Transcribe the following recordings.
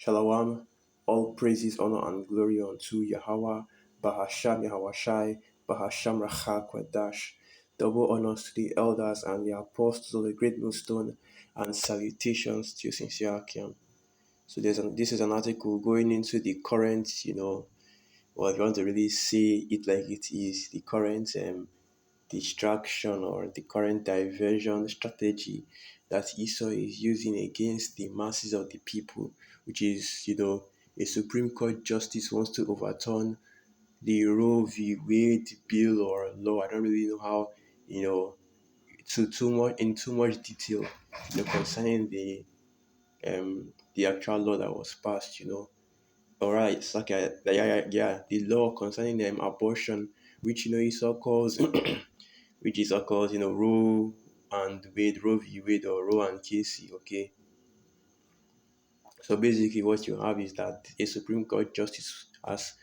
Shalom, all praises, honor, and glory unto Yahweh, Bahasham Yahweh Bahasham Rachak Kwadash. Double honors to the elders and the apostles of the great millstone, and salutations to your sincere Akim. So this is an article going into the current, or if you want to really say it like it is, the current distraction or the current diversion strategy that Esau is using against the masses of the people, which is, a Supreme Court justice wants to overturn the Roe v. Wade bill or law. I don't really know how, too much in too much detail, concerning the actual law that was passed. All right, it's like the law concerning abortion, which Esau calls which is of course Roe and Wade, Roe v. Wade or Roe and Casey. Okay, so basically what you have is that a Supreme Court justice has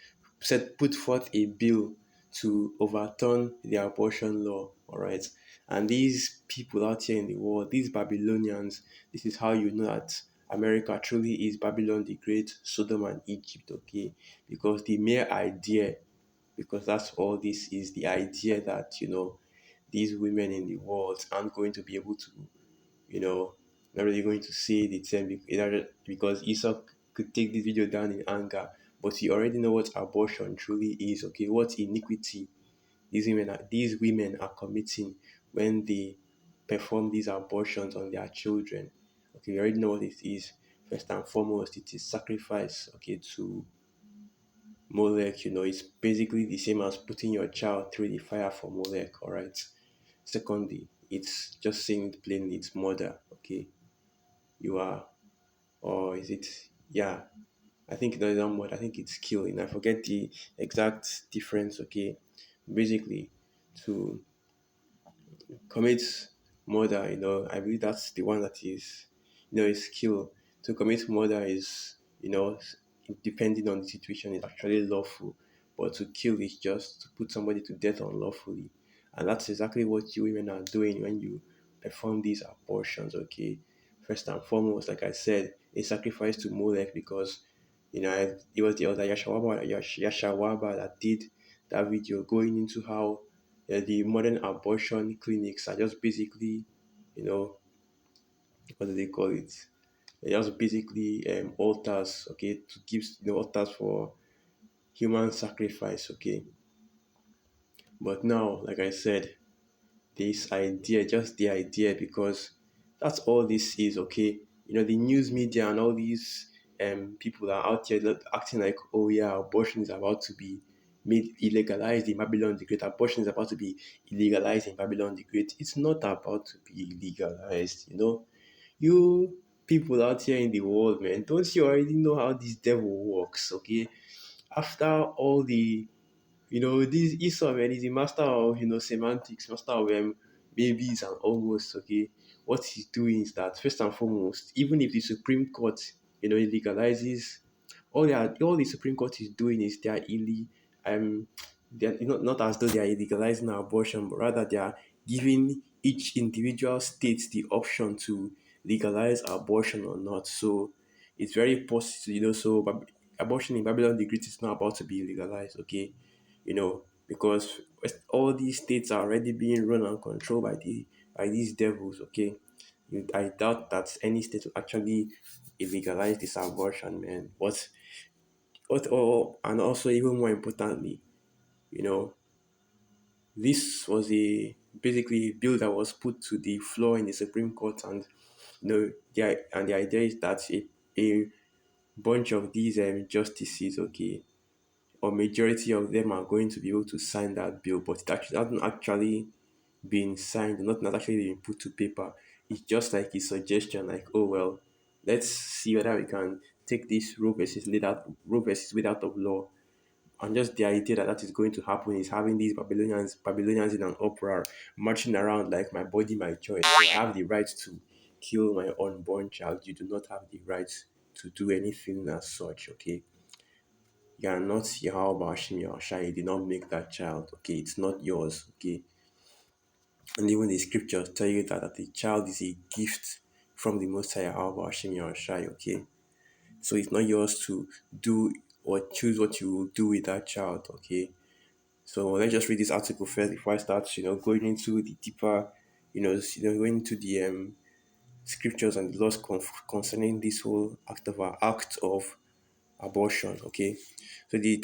put forth a bill to overturn the abortion law. All right, and these people out here in the world, these Babylonians, this is how you know that America truly is Babylon the Great, Sodom and Egypt. Okay, because the mere idea, because that's all this is, the idea that these women in the world aren't going to be able to, you know, not really going to say the term because Esau could take this video down in anger, but he already know what abortion truly is. Okay, what iniquity these women are committing when they perform these abortions on their children. Okay, we already know what it is. First and foremost, it is sacrifice. Okay, to Molech. It's basically the same as putting your child through the fire for Molech. All right. Secondly, it's just saying it plainly, it's murder. Okay, you are, or is it? Yeah, I think it doesn't murder. I think it's killing. I forget the exact difference. Okay, basically, to commit murder, I believe that's the one that is, is kill. To commit murder is, depending on the situation, is actually lawful. But to kill is just to put somebody to death unlawfully. And that's exactly what you women are doing when you perform these abortions, okay? First and foremost, like I said, a sacrifice to Molech because, it was the elder Yashawaba that did that video going into how the modern abortion clinics are just basically, you know, what do they call it? They're just basically altars, okay, to give altars for human sacrifice, okay. But now, like I said, this idea, just the idea, because that's all this is, okay. The news media and all these people are out here acting like, oh yeah, abortion is about to be made illegalized in Babylon the Great. Abortion is about to be illegalized in Babylon the Great. It's not about to be legalized, You people out here in the world, man, don't you already know how this devil works, okay? After all the this Esau, man, is a master of semantics, master of maybes and almost. Okay, what he's doing is that first and foremost, even if the Supreme Court legalizes, all the Supreme Court is doing is they're not as though they are illegalizing abortion, but rather they are giving each individual state the option to legalize abortion or not. So it's very possible, so abortion in Babylon the Great is not about to be legalized, okay? Because all these states are already being run and controlled by these devils, okay? I doubt that any state will actually legalize this abortion, man. And also even more importantly, you know, this was basically a bill that was put to the floor in the Supreme Court, and the idea is that a bunch of these justices, okay, or majority of them are going to be able to sign that bill, but it actually hasn't actually been signed, not actually been put to paper. It's just like a suggestion, like, oh well, let's see whether we can take this Roe versus Wade out of law. And just the idea that is going to happen is having these Babylonians in an uproar, marching around like my body, my choice. I have the right to kill my unborn child. You do not have the right to do anything as such, okay? You are not Yahweh Hashem Yahushua. You did not make that child. Okay, it's not yours. Okay, and even the scriptures tell you that the child is a gift from the Most High Yahweh Hashem Yahushua. Okay, So it's not yours to do or choose what you will do with that child. Okay. So let's just read this article first before I start, going into the deeper, going into the scriptures and the laws concerning this whole act of abortion. Okay, so the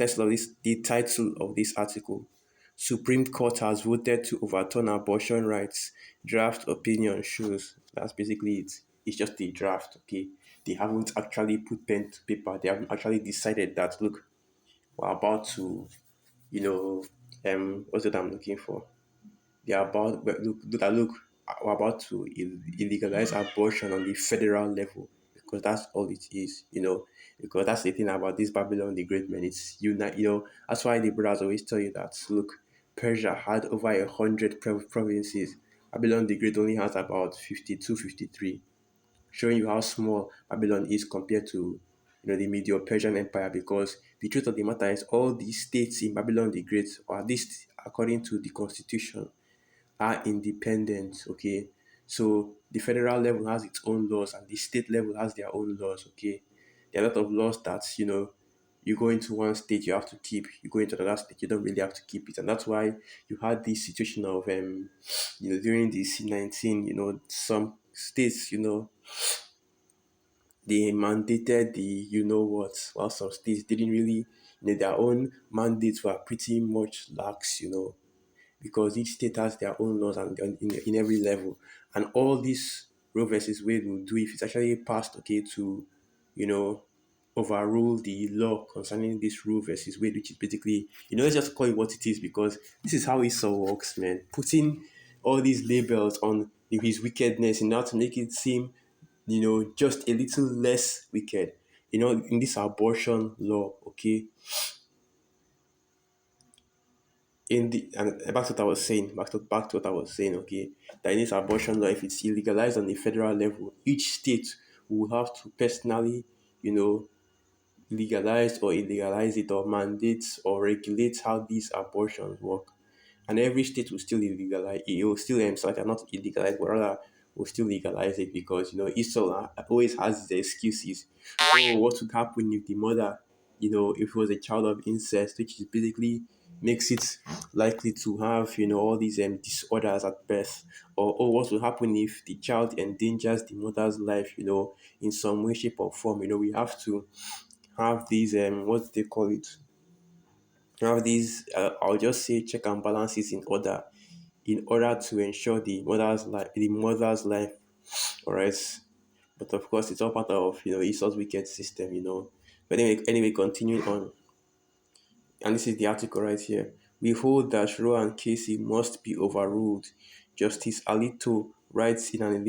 title of this article: Supreme Court has voted to overturn abortion rights. Draft opinion shows. That's basically it. It's just a draft. Okay, they haven't actually put pen to paper. They haven't actually decided that look, we're about to, you know, what's it I'm looking for? They are about look we're about to illegalize abortion on the federal level because that's all it is, because that's the thing about this Babylon the Great man. It's unite, that's why the brothers always tell you that look, Persia had over 100 provinces. Babylon the Great only has about 52, 53, showing you how small Babylon is compared to the Medo-Persian Empire. Because the truth of the matter is, all these states in Babylon the Great, or at least according to the constitution, are independent. Okay, so the federal level has its own laws and the state level has their own laws. Okay, there are a lot of laws that you go into one state you have to keep, you go into another state you don't really have to keep it. And that's why you had this situation of during the C-19, some states, they mandated the what, while some states didn't really, their own mandates were pretty much lax, because each state has their own laws and in every level. And all this Roe versus Wade will do, if it's actually passed, okay, to, you know, overrule the law concerning this Roe versus Wade, which is basically, let's just call it what it is, because this is how Esau works, man. Putting all these labels on his wickedness in order to make it seem, just a little less wicked. In this abortion law, okay, and back to what I was saying, back to what I was saying, okay, that in this abortion law, if it's illegalized on the federal level, each state will have to personally, you know, legalize or illegalize it, or mandate or regulate how these abortions work. And every state will still illegalize it, will still like not illegalize, but rather will still legalize it, because Esau always has his excuses. Oh, what would happen if the mother, if it was a child of incest, which is basically makes it likely to have all these disorders at birth. Or what will happen if the child endangers the mother's life, in some way, shape, or form. We have to have these what do they call it, have these I'll just say check and balances in order to ensure the mother's life. All right, but of course it's all part of Esau's wicked system. But anyway, continuing on, and this is the article right here. We hold that Roe and Casey must be overruled. Justice Alito writes in an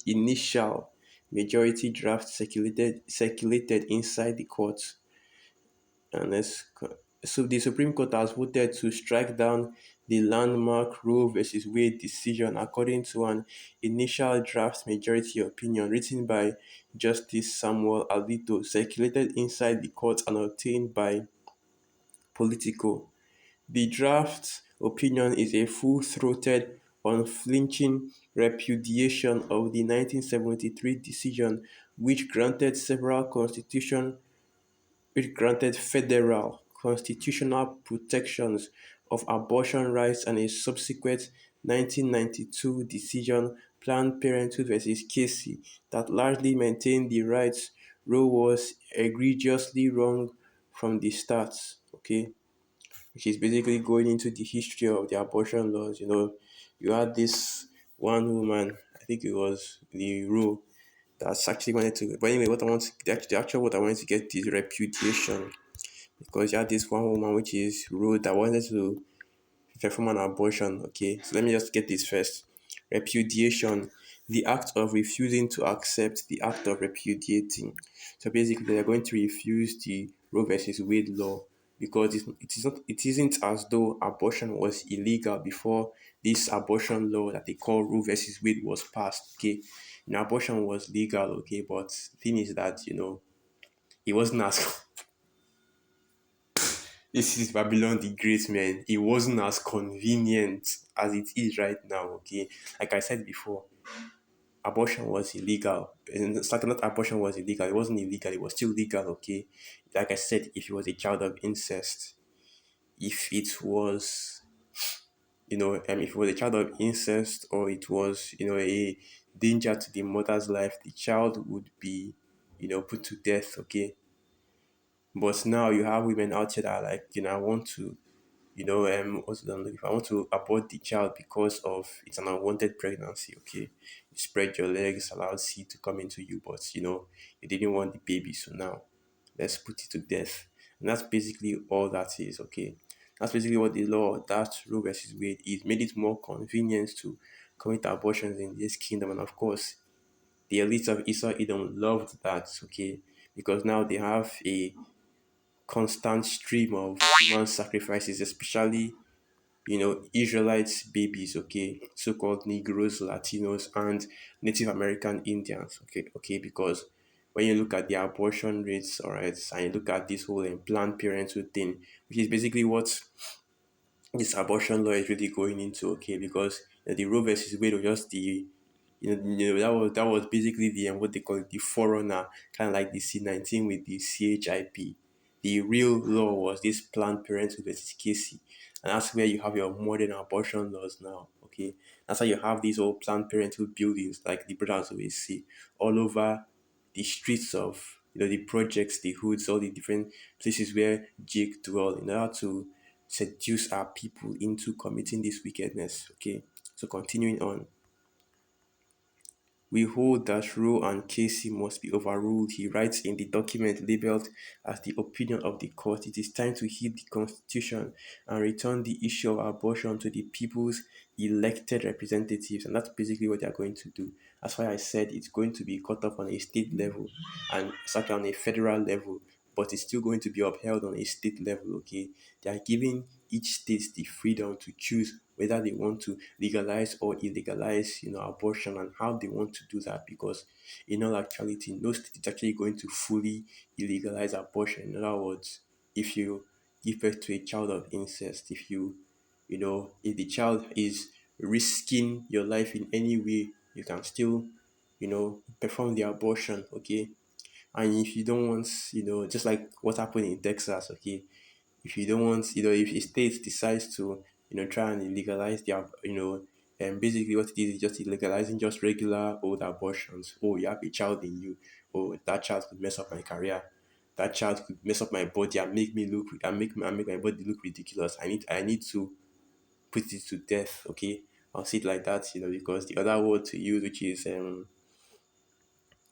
initial majority draft circulated inside the court. And so the Supreme Court has voted to strike down the landmark Roe versus Wade decision, according to an initial draft majority opinion written by Justice Samuel Alito, circulated inside the court and obtained by Politico. The draft opinion is a full-throated, unflinching repudiation of the 1973 decision, which granted federal constitutional protections of abortion rights, and a subsequent 1992 decision, Planned Parenthood versus Casey, that largely maintained the rights. Roe was egregiously wrong from the start. Okay, which is basically going into the history of the abortion laws. You had this one woman, I think it was the Roe, that's actually wanted to. But anyway, the actual what I wanted to get is repudiation, because you had this one woman, which is Ruth, that wanted to perform an abortion. Okay, so let me just get this first. Repudiation, the act of refusing to accept the act of repudiating. So basically, they're going to refuse the Roe versus Wade law, because it isn't as though abortion was illegal before this abortion law that they call Roe versus Wade was passed. Okay, abortion was legal. Okay, but the thing is that it wasn't as this is Babylon the Great, man. It wasn't as convenient as it is right now, okay? Like I said before, abortion was illegal. And it's like not abortion was illegal. It wasn't illegal. It was still legal. Okay, like I said, if it was a child of incest, if it was if it was a child of incest or it was a danger to the mother's life, the child would be put to death. Okay, but now you have women out here that are like, I want to what's it, if I want to abort the child because of it's an unwanted pregnancy. Okay, you spread your legs, allow seed to come into you, but you didn't want the baby, so now let's put it to death. And that's basically all that is. Okay, that's basically what the law, that Roe versus Wade, is made it more convenient to commit abortions in this kingdom. And of course, the elites of Esau Edom loved that. Okay, because now they have a constant stream of human sacrifices, especially Israelites babies. Okay, so-called Negroes, Latinos, and Native American Indians. Okay, because when you look at the abortion rates, all right, and you look at this whole Planned Parenthood thing, which is basically what this abortion law is really going into. Okay, because the Roe versus Wade was just the that was basically the what they call it, the forerunner, kind of like the C-19 with the CHIP. The real law was this Planned Parenthood versus Casey, and that's where you have your modern abortion laws now. Okay, that's why you have these old Planned Parenthood buildings, like the brothers always see, all over the streets of the projects, the hoods, all the different places where Jake dwell in order to seduce our people into committing this wickedness. Okay, so continuing on. We hold that Roe and Casey must be overruled, he writes in the document labeled as the opinion of the court. It is time to heed the Constitution and return the issue of abortion to the people's elected representatives. And that's basically what they're going to do. That's why I said it's going to be cut off on a state level and such on a federal level, but it's still going to be upheld on a state level. Okay, they are giving each state the freedom to choose whether they want to legalize or illegalize abortion, and how they want to do that, because in all actuality no state is actually going to fully illegalize abortion. In other words, if you give birth to a child of incest, if the child is risking your life in any way, you can still perform the abortion. Okay, and if you don't want, just like what happened in Texas. Okay, if you don't want, if a state decides to, try and legalize their, and basically what it is just legalizing just regular old abortions. Oh, you have a child in you. Oh, that child could mess up my career. That child could mess up my body and make me look and make my body look ridiculous. I need to put it to death. Okay, I'll see it like that. Because the other word to use, which is the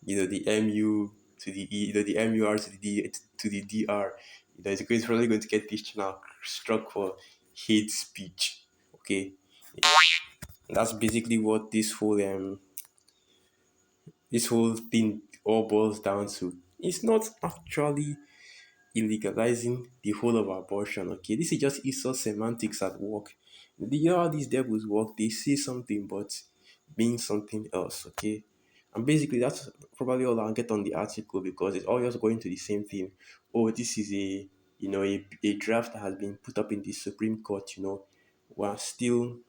MU to the E, the MUR to the DR. It's probably going to get this channel struck for hate speech. Okay, that's basically what this whole thing all boils down to. It's not actually illegalizing the whole of abortion. Okay, this is just Esau semantics at work. How these devils work, they say something but mean something else. Okay, and basically that's probably all I'll get on the article, because it's all just going to the same thing. Oh, this is a draft that has been put up in the Supreme Court. We're still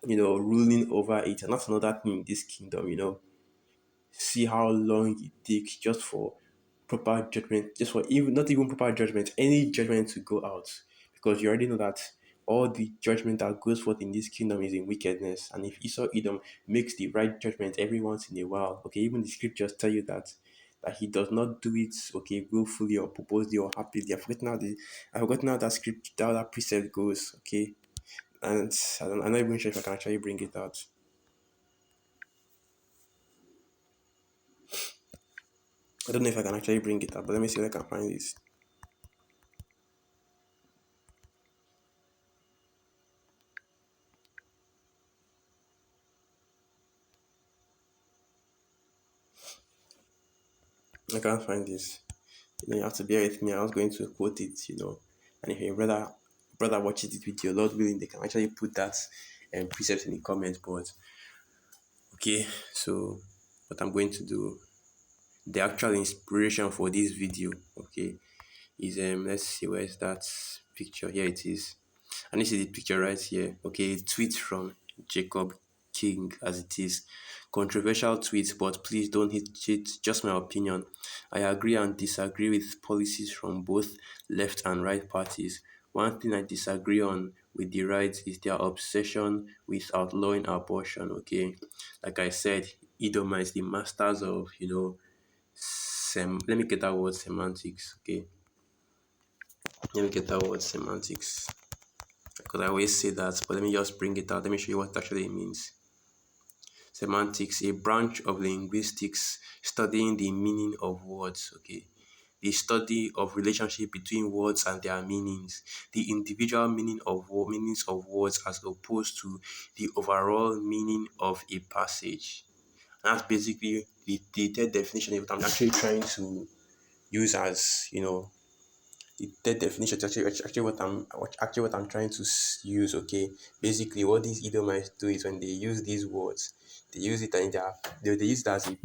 ruling over it, and that's another thing in this kingdom. See how long it takes just for proper judgment, just for even not even proper judgment, any judgment to go out. Because you already know that all the judgment that goes forth in this kingdom is in wickedness. And if Esau Edom makes the right judgment every once in a while, okay, even the scriptures tell you that he does not do it, okay, willfully or purposely or happily. I've forgotten how that script, how that precept goes, okay. And I'm not even sure if I can actually bring it out. I don't know if I can actually bring it up, but let me see if I can find this. I can't find this. You have to bear with me. I was going to quote it. And if your brother watches it with your Lord willing, they can actually put that precept in the comments. But okay, so what I'm going to do, the actual inspiration for this video, okay, is let's see, where is that picture? Here it is. And this is the picture right here. Okay, a tweet from Jacob king as it is. Controversial tweets, but please don't hit it. Just my opinion. I agree and disagree with policies from both left and right parties. One thing I disagree on with the right is their obsession with outlawing abortion. Okay, like I said, Edomites, the masters of let me get that word semantics. Okay, let me get that word semantics because I always say that, but let me just bring it out. Let me show you what it actually means. Semantics, a branch of linguistics studying the meaning of words. Okay, the study of relationship between words and their meanings, the individual meanings of words as opposed to the overall meaning of a passage. And that's basically the third definition of what I'm actually trying to use as the third definition is actually what I'm trying to use. Okay, basically what these idioms do is when they use these words, they use it in their they use it as a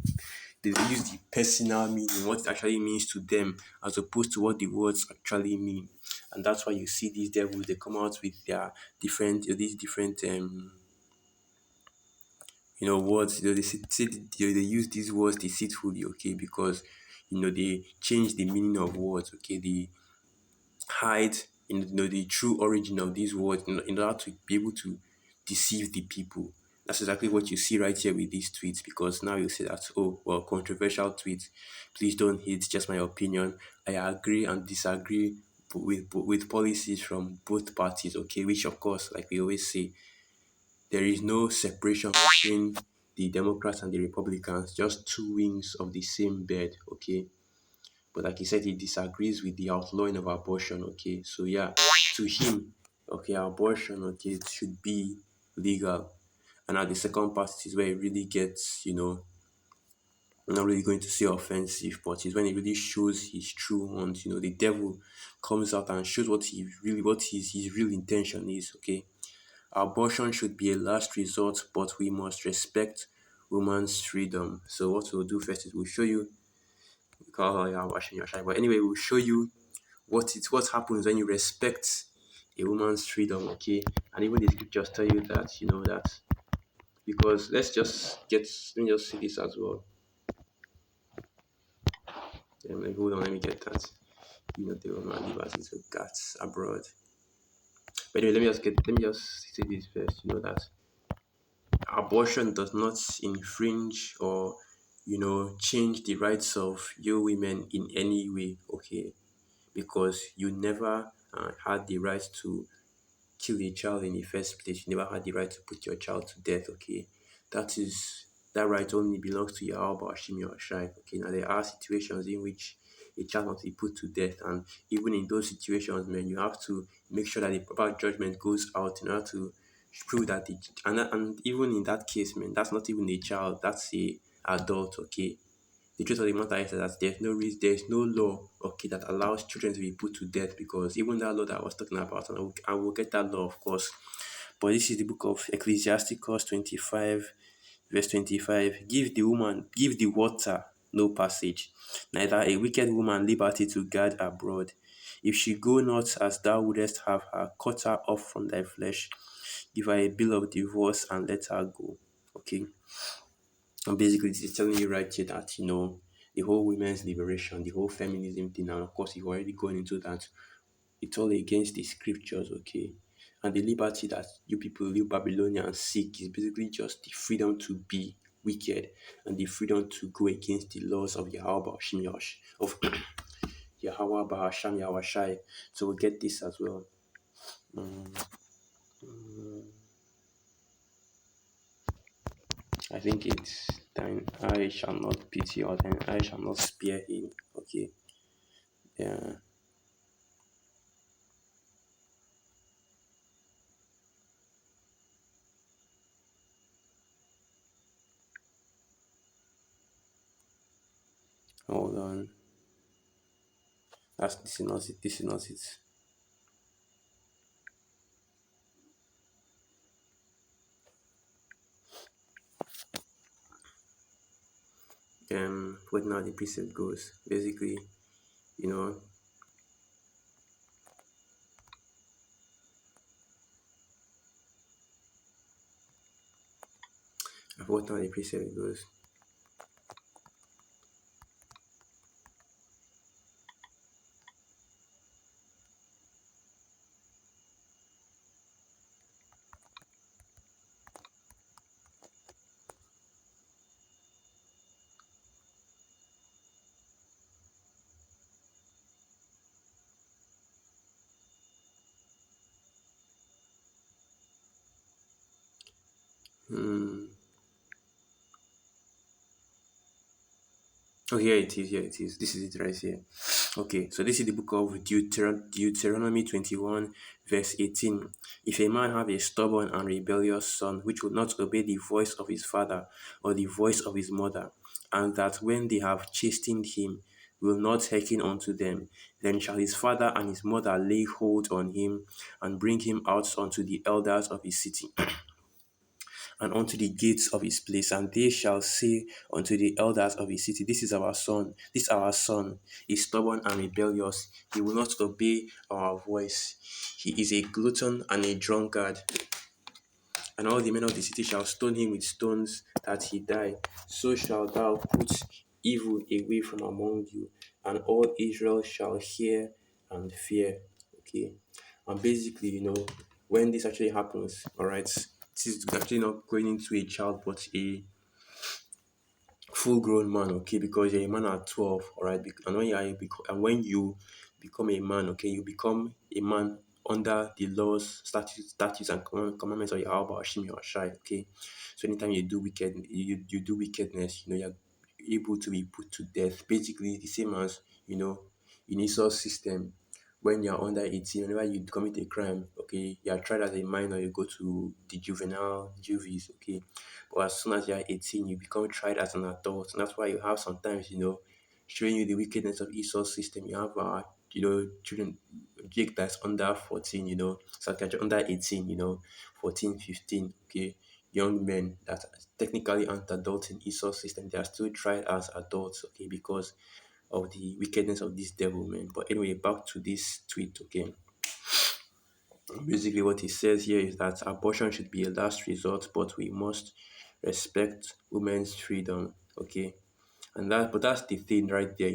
they use the personal meaning, what it actually means to them, as opposed to what the words actually mean. And that's why you see these devils, they come out with their different these different words. They use these words deceitfully. Okay, because they change the meaning of words. Okay, they hide the true origin of these words in order to be able to deceive the people. That's exactly what you see right here with these tweets, because now you say that, oh, well, controversial tweets. Please don't hate, just my opinion. I agree and disagree with policies from both parties, okay? Which, of course, like we always say, there is no separation between the Democrats and the Republicans, just two wings of the same bed, okay? But like he said, he disagrees with the outlawing of abortion. Okay, so yeah, to him, okay, abortion, okay, it should be legal. And at the second part is where it really gets, I'm not really going to say offensive, but it's when it really shows his true want. The devil comes out and shows what his real intention is. Okay, abortion should be a last resort, but we must respect woman's freedom. So what we'll do first is we'll show you. Call her washing your shy. But anyway, we'll show you what happens when you respect a woman's freedom, okay? And even the scriptures tell you that, that because let me just see this as well. Hold on, let me get that. The woman liberty to guts abroad. But anyway, let me just say this first, that abortion does not infringe or change the rights of you women in any way, okay? Because you never had the right to kill a child in the first place. You never had the right to put your child to death, okay? That right only belongs to Yahweh Hashem Yahushai. Okay, now there are situations in which a child must be put to death, and even in those situations, man, you have to make sure that the proper judgment goes out in order to prove that and even in that case, man, that's not even a child, that's a adult, okay? The truth of the matter is that there's no law, okay, that allows children to be put to death, because even that law that I was talking about, and I will get that law, of course. But this is the book of Ecclesiasticus 25, verse 25. Give the water no passage, neither a wicked woman liberty to guard abroad. If she go not as thou wouldest have her, cut her off from thy flesh. Give her a bill of divorce and let her go. Okay. And basically, it's telling you right here that, the whole women's liberation, the whole feminism thing, and of course, you've already gone into that. It's all against the scriptures, okay? And the liberty that you people, you Babylonians, seek is basically just the freedom to be wicked and the freedom to go against the laws of Yahweh Shimyosh, of Yahweh Bahasham Yahweh. So we'll get this as well. I think it's thine eye shall not pity or thine eye shall not spare him. Okay. Yeah. Hold on. This is not it. This is not it. What now the precept goes. Basically, you know, I forgot how the precept goes. Hmm. Oh, here it is. Here it is. This is it right here. Okay, so this is the book of Deuteronomy 21, verse 18. If a man have a stubborn and rebellious son, which will not obey the voice of his father or the voice of his mother, and that when they have chastened him, will not hearken unto them, then shall his father and his mother lay hold on him and bring him out unto the elders of his city and unto the gates of his place, and they shall say unto the elders of his city, This is our son, this our son is stubborn and rebellious. He will not obey our voice. He is a glutton and a drunkard. And all the men of the city shall stone him with stones that he die. So shalt thou put evil away from among you, and all Israel shall hear and fear. Okay. And basically, when this actually happens, all right, this is actually not going into a child, but a full grown man, okay, because you're a man at 12, all right, and when you become a man, okay, you become a man under the laws, statutes and commandments of Yahweh Hashem Yahushai, okay. So anytime you do wickedness, you're able to be put to death. Basically, the same as in Esau's system. When you're under 18, whenever you commit a crime, okay, you are tried as a minor, you go to the juvenile juvies, okay. But as soon as you're 18, you become tried as an adult. And that's why you have sometimes, showing you the wickedness of Esau's system. You have, children, Jake that's under 14, so under 18, 14, 15, okay, young men that technically aren't adults in Esau's system. They are still tried as adults, okay, because of the wickedness of this devil, man. But anyway, back to this tweet, okay. Basically, what he says here is that abortion should be a last resort, but we must respect women's freedom. Okay, but that's the thing right there.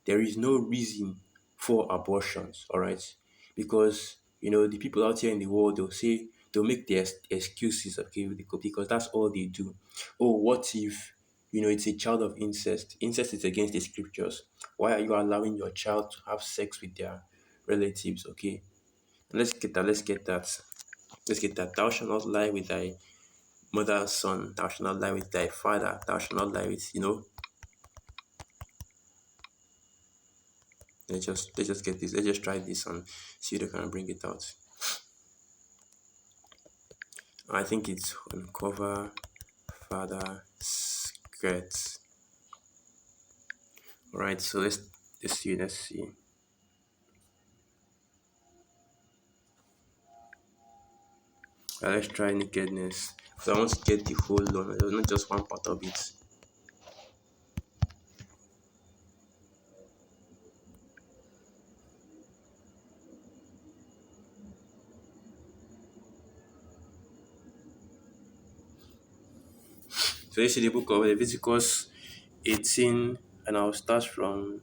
There is no reason for abortions. All right, because the people out here in the world, they'll make their excuses. Okay, because that's all they do. Oh, what if it's a child of incest? Incest is against the scriptures. Why are you allowing your child to have sex with their relatives? Okay, let's get that. Let's get that. Let's get that. Thou shalt not lie with thy mother's son. Thou shalt not lie with thy father. Thou shalt not lie with, let's just get this. Let's just try this and see if they can bring it out. I think it's uncover father skirts. Alright, so let's see. Let's try nakedness. So I want to get the whole one, not just one part of it. So this is the book of Leviticus 18, and I'll start from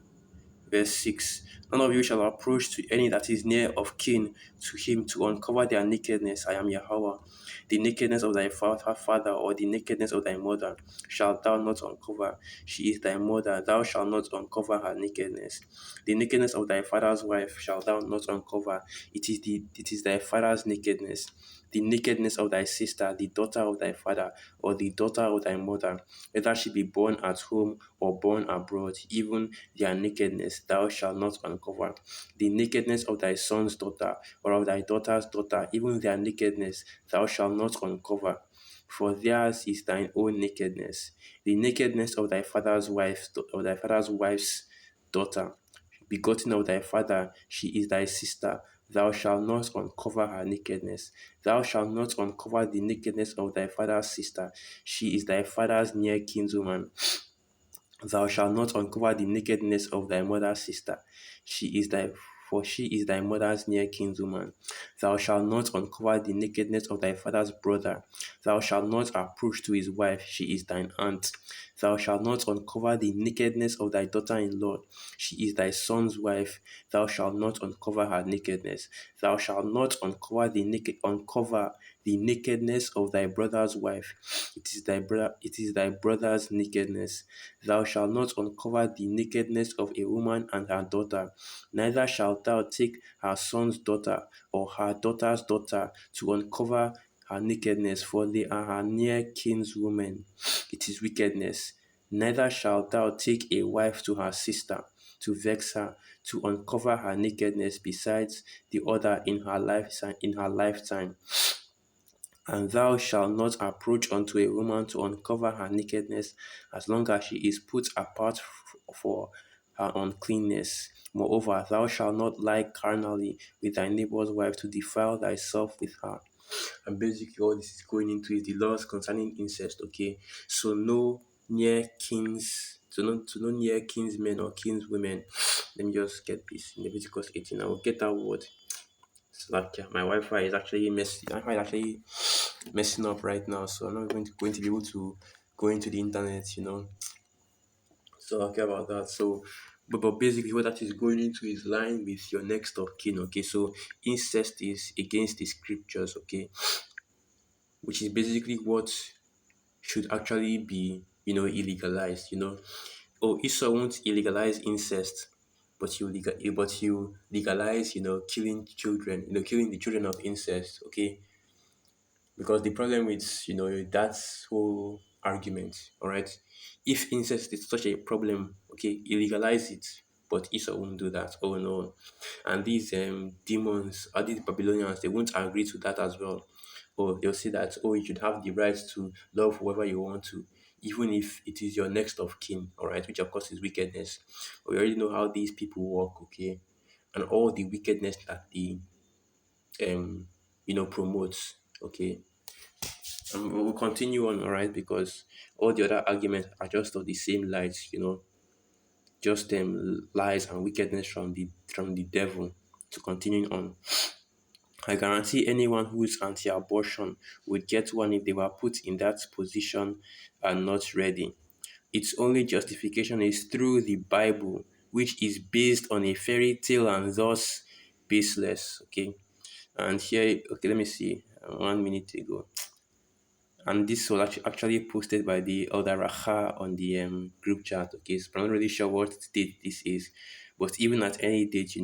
verse 6. None of you shall approach to any that is near of kin to him to uncover their nakedness. I am Yahweh. The nakedness of thy father or the nakedness of thy mother shalt thou not uncover. She is thy mother. Thou shalt not uncover her nakedness. The nakedness of thy father's wife shalt thou not uncover. It is thy father's nakedness. The nakedness of thy sister, the daughter of thy father, or the daughter of thy mother, whether she be born at home or born abroad, even their nakedness thou shalt not uncover. The nakedness of thy son's daughter, or of thy daughter's daughter, even their nakedness thou shalt not uncover. For theirs is thine own nakedness. The nakedness of thy father's wife, of thy father's wife's daughter, begotten of thy father, she is thy sister. Thou shalt not uncover her nakedness. Thou shalt not uncover the nakedness of thy father's sister. She is thy father's near kinswoman. Thou shalt not uncover the nakedness of thy mother's sister. She is thy for she is thy mother's near kinswoman. Thou shalt not uncover the nakedness of thy father's brother. Thou shalt not approach to his wife, she is thine aunt. Thou shalt not uncover the nakedness of thy daughter in law, she is thy son's wife. Thou shalt not uncover her nakedness. Thou shalt not uncover the nakedness of thy brother's wife. It is thy brother's nakedness. Thou shalt not uncover the nakedness of a woman and her daughter. Neither shalt thou take her son's daughter or her daughter's daughter to uncover her nakedness, for they are her near kinswomen. It is wickedness. Neither shalt thou take a wife to her sister to vex her, to uncover her nakedness besides the other in her lifetime. And thou shalt not approach unto a woman to uncover her nakedness, as long as she is put apart for her uncleanness. Moreover, thou shalt not lie carnally with thy neighbor's wife to defile thyself with her. And basically, all this is going into is the laws concerning incest. Okay, so no near kings, to no near kinsmen or kinswomen. Let me just get this in Leviticus 18. I will get that word. It's like my Wi-Fi is actually messing. My Wi-Fi is actually messing up right now, so I'm not going to be able to go into the internet. So okay about that. So, but basically, what that is going into is line with your next of kin. Okay, so incest is against the scriptures. Okay, which is basically what should actually be illegalized. Oh, Esau won't illegalize incest, but you legalize killing children, killing the children of incest. Okay, because the problem with that whole argument, all right, if incest is such a problem, okay, illegalize it, but Esau won't do that. Oh no. And these demons or these Babylonians, they won't agree to that as well. Or they'll say that, oh, you should have the right to love whoever you want to, even if it is your next of kin, all right, which of course is wickedness. But we already know how these people work, okay, and all the wickedness that the promotes, okay. And we'll continue on, all right, because all the other arguments are just of the same light, just lies and wickedness from the devil. To continue on, I guarantee anyone who is anti-abortion would get one if they were put in that position and not ready. Its only justification is through the Bible, which is based on a fairy tale and thus baseless. Okay, and here, okay, let me see. 1 minute ago, and this was actually posted by the Elder Racha on the group chat. Okay, so I'm not really sure what date this is, but even at any date,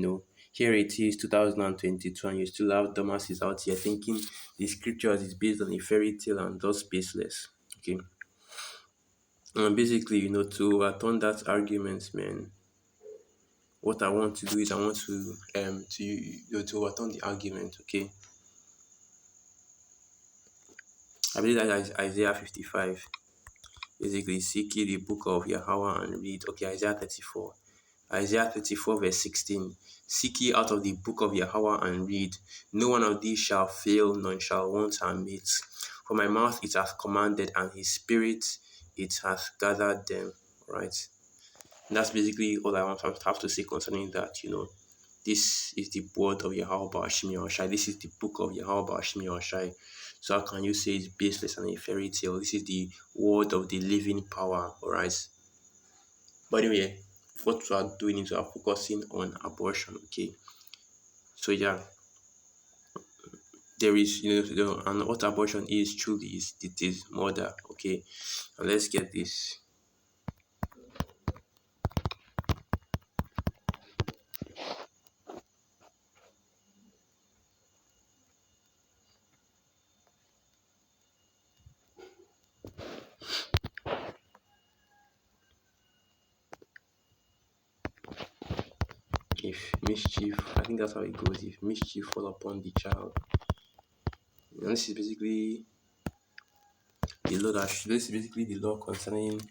here it is 2022, and you still have Damasis out here thinking the scriptures is based on a fairy tale and thus baseless. Okay, and basically, to overturn that argument, man, what I want to do is I want to overturn the argument. Okay, I believe that is Isaiah 55. Basically, seek ye the book of Yahweh and read. Okay, Isaiah 34. Isaiah 34 verse 16. Seek ye out of the book of Yahweh and read. No one of these shall fail, none shall want her mates. For my mouth it hath commanded, and his spirit it hath gathered them. Right? And that's basically all I want to have to say concerning that. This is the word of Yahweh Ba'ashim Yahushai. This is the book of Yahweh Ba'ashim Yahushai. So how can you say it's baseless and a fairy tale? This is the word of the living power, alright? But anyway, what we are doing is we are focusing on abortion, okay? So yeah, there is, and what abortion is truly is it is murder, okay? And let's get this. If mischief, I think that's how it goes. If mischief fall upon the child, and this is basically this is basically the law concerning,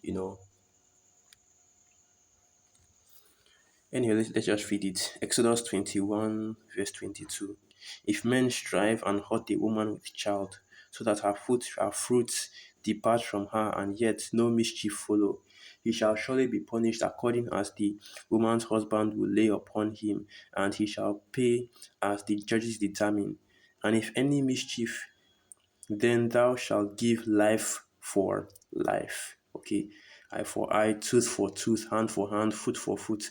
Anyway, let's just read it. Exodus 21, verse 22. If men strive and hurt a woman with child, so that her fruits depart from her, and yet no mischief follow, He shall surely be punished according as the woman's husband will lay upon him, and he shall pay as the judges determine. And if any mischief, then thou shalt give life for life. Okay, eye for eye, tooth for tooth, hand for hand, foot for foot,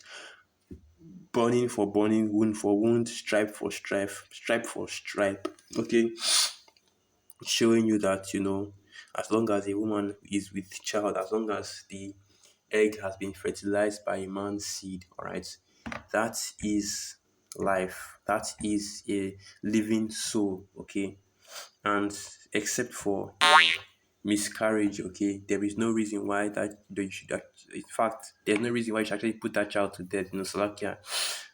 burning for burning, wound for wound, stripe for stripe, stripe for stripe. Okay, showing you that, as long as a woman is with child, as long as the egg has been fertilized by a man's seed, all right, that is life. That is a living soul. Okay, and except for miscarriage, okay, there is no reason why that you should in fact, there's no reason why you should actually put that child to death. Salakia,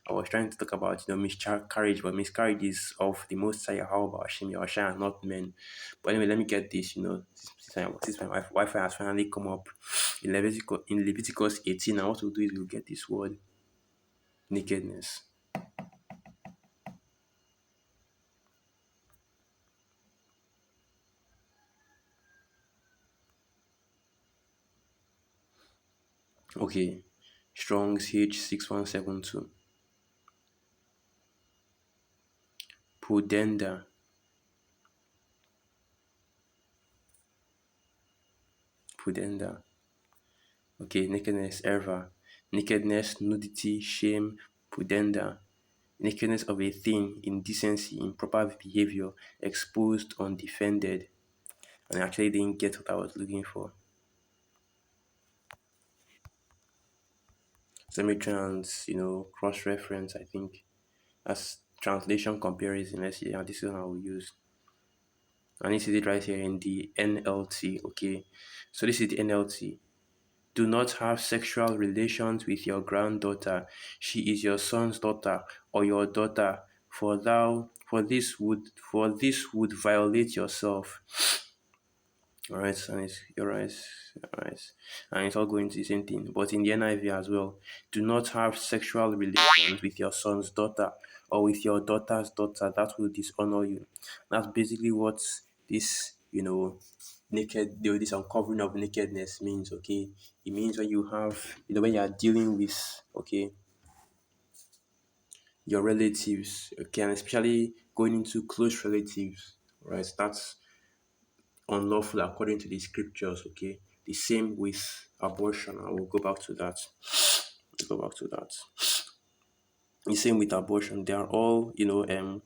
I was trying to talk about miscarriage, but miscarriage is of the most high. How about Hashem Yahweh and not men? But anyway, let me get this. Since my Wi-Fi has finally come up in Leviticus 18, and what we'll do is we'll get this word nakedness. Okay, Strong's H6172. Pudenda. Pudenda. Okay, nakedness, erva. Nakedness, nudity, shame, pudenda. Nakedness of a thing, indecency, improper behavior, exposed, undefended. And I actually didn't get what I was looking for. So let me try and, cross-reference, I think, as translation comparison. Let's see how this one I will use. And this is it right here in the NLT, okay? So this is the NLT. Do not have sexual relations with your granddaughter. She is your son's daughter or your daughter, for this would violate yourself. Alright, and it's alright, alright. And it's all going to the same thing. But in the NIV as well, do not have sexual relations with your son's daughter or with your daughter's daughter. That will dishonor you. That's basically what this, this uncovering of nakedness means. Okay, it means when you have, when you are dealing with, okay, your relatives, okay, and especially going into close relatives, right? That's unlawful according to the scriptures. Okay, the same with abortion. I will go back to that. Go back to that. The same with abortion. They are all,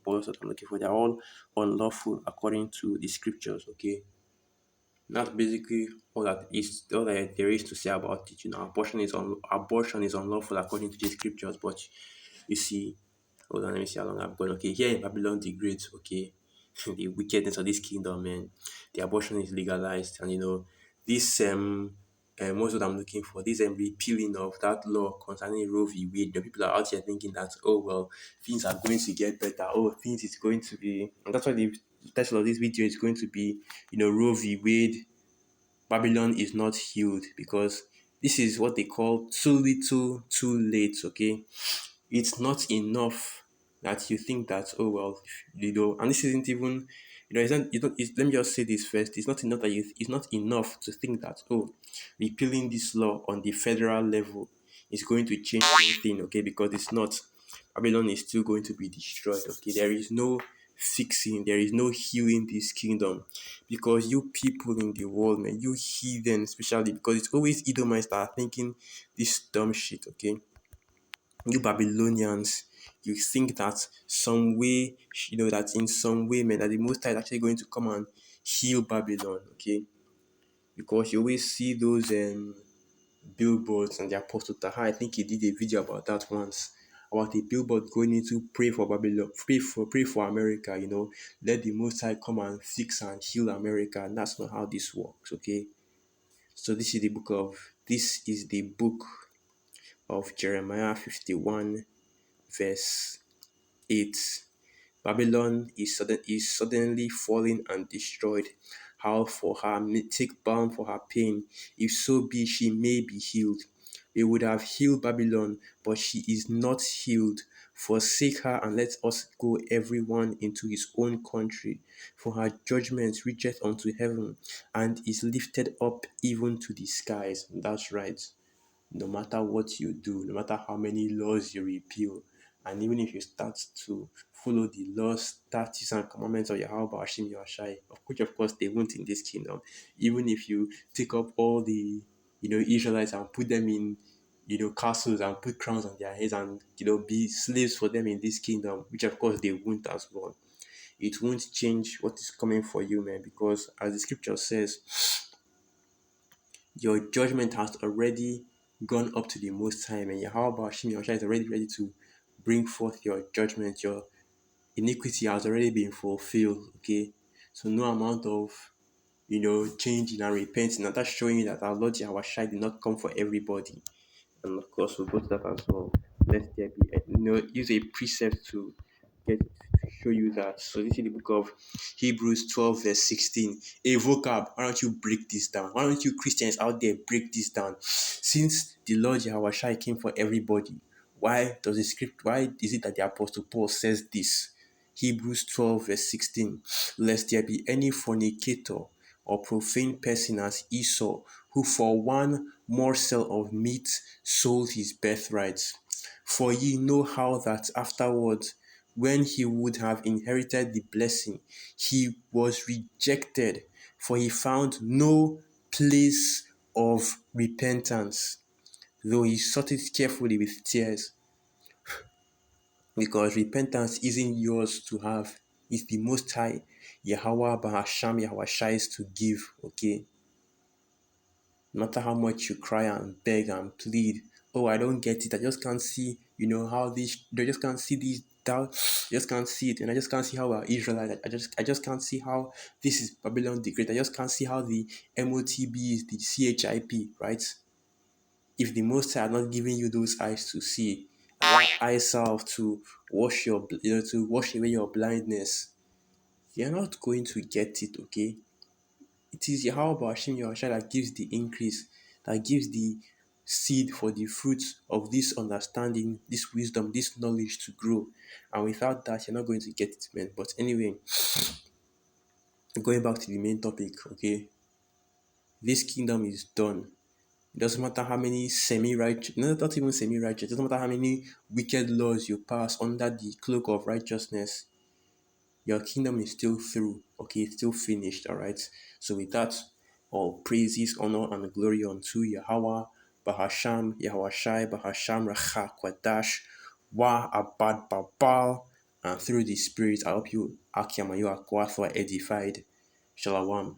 words that I'm looking for. They are all unlawful according to the scriptures. Okay, that's basically all that there is to say about it. Abortion is unlawful according to the scriptures, but you see, hold on, let me see how long I've gone. Okay, here in Babylon the Great, okay, the wickedness of this kingdom, man, the abortion is legalized, and this what's what I'm looking for? This repealing of that law concerning Roe v. Wade. The people are out here thinking that, oh well, things are going to get better. Oh, things is going to be, and that's why the title of this video is going to be, Roe v. Wade, Babylon is not healed, because this is what they call too little, too late. Okay, it's not enough that you think that, oh well, and this isn't even, it's not, let me just say this first. It's not enough it's not enough to think that, oh, repealing this law on the federal level is going to change anything. Okay, because it's not. Babylon is still going to be destroyed. Okay, there is no fixing, there is no healing this kingdom, because you people in the world, man, you heathen especially, because it's always Edomites that are thinking this dumb shit. Okay, you Babylonians, you think that some way, that in some way, man, that the Most High is actually going to come and heal Babylon. Okay, because you always see those billboards, and the Apostle Taha, I think he did a video about that once, about a billboard going into pray for Babylon, pray for America. Let the Most High come and fix and heal America, and that's not how this works. Okay, so this is the book of Jeremiah 51 verse 8. Babylon is suddenly fallen and destroyed. Howl for her, take balm for her pain, if so be she may be healed. It would have healed Babylon, but she is not healed. Forsake her and let us go everyone into his own country. For her judgment reacheth unto heaven and is lifted up even to the skies. That's right. No matter what you do, no matter how many laws you repeal, and even if you start to follow the laws, statutes, and commandments of Yahweh Hashem Yahshai, of which of course they won't in this kingdom, even if you take up all the Israelites and put them in castles and put crowns on their heads and be slaves for them in this kingdom, which of course they won't as well. It won't change what is coming for you, man, because as the scripture says, your judgment has already gone up to the Most High, and Yahweh Hashem Yahushua is already ready to bring forth your judgment. Your iniquity has already been fulfilled. Okay, so no amount of changing and repenting, and that's showing you that our Lord Yahweh did not come for everybody. And of course, we'll go to that as well. Let there be, use a precept to get to show you that. So this is the book of Hebrews 12, verse 16. A vocab, why don't you break this down? Why don't you Christians out there break this down? Since the Lord Yahweh Shai came for everybody, why is it that the Apostle Paul says this? Hebrews 12, verse 16. Lest there be any fornicator or profane person as Esau, who for one morsel of meat sold his birthright. For ye know how that afterwards, when he would have inherited the blessing, he was rejected, for he found no place of repentance, though he sought it carefully with tears. Because repentance isn't yours to have, it's the Most High Yahweh Bahasham Yahweh Shais to give, okay? No matter how much you cry and beg and plead, oh, I don't get it. I just can't see, how this. They just can't see these doubt. Just can't see it, and I just can't see how we're Israelite. I just can't see how this is Babylon the Great. I just can't see how the MOTB is the CHIP, right? If the Most High are not giving you those eyes to see, eye salve to wash to wash away your blindness, you're not going to get it, okay? It is Yahweh Hashem Yahushua that gives the increase, that gives the seed for the fruits of this understanding, this wisdom, this knowledge to grow. And without that, you're not going to get it, man. But anyway, going back to the main topic, okay? This kingdom is done. It doesn't matter how many semi-righteous, no, not even semi-righteous, it doesn't matter how many wicked laws you pass under the cloak of righteousness. Your kingdom is still through, okay, it's still finished, all right? So with that, all praises, honor, and glory unto Yahweh, Bahasham, Yahweh Shai, Bahasham, Racha, Kwadash, Wa, Abad, Babal, and through the Spirit, I hope you, Akim, and you are edified. Shalom.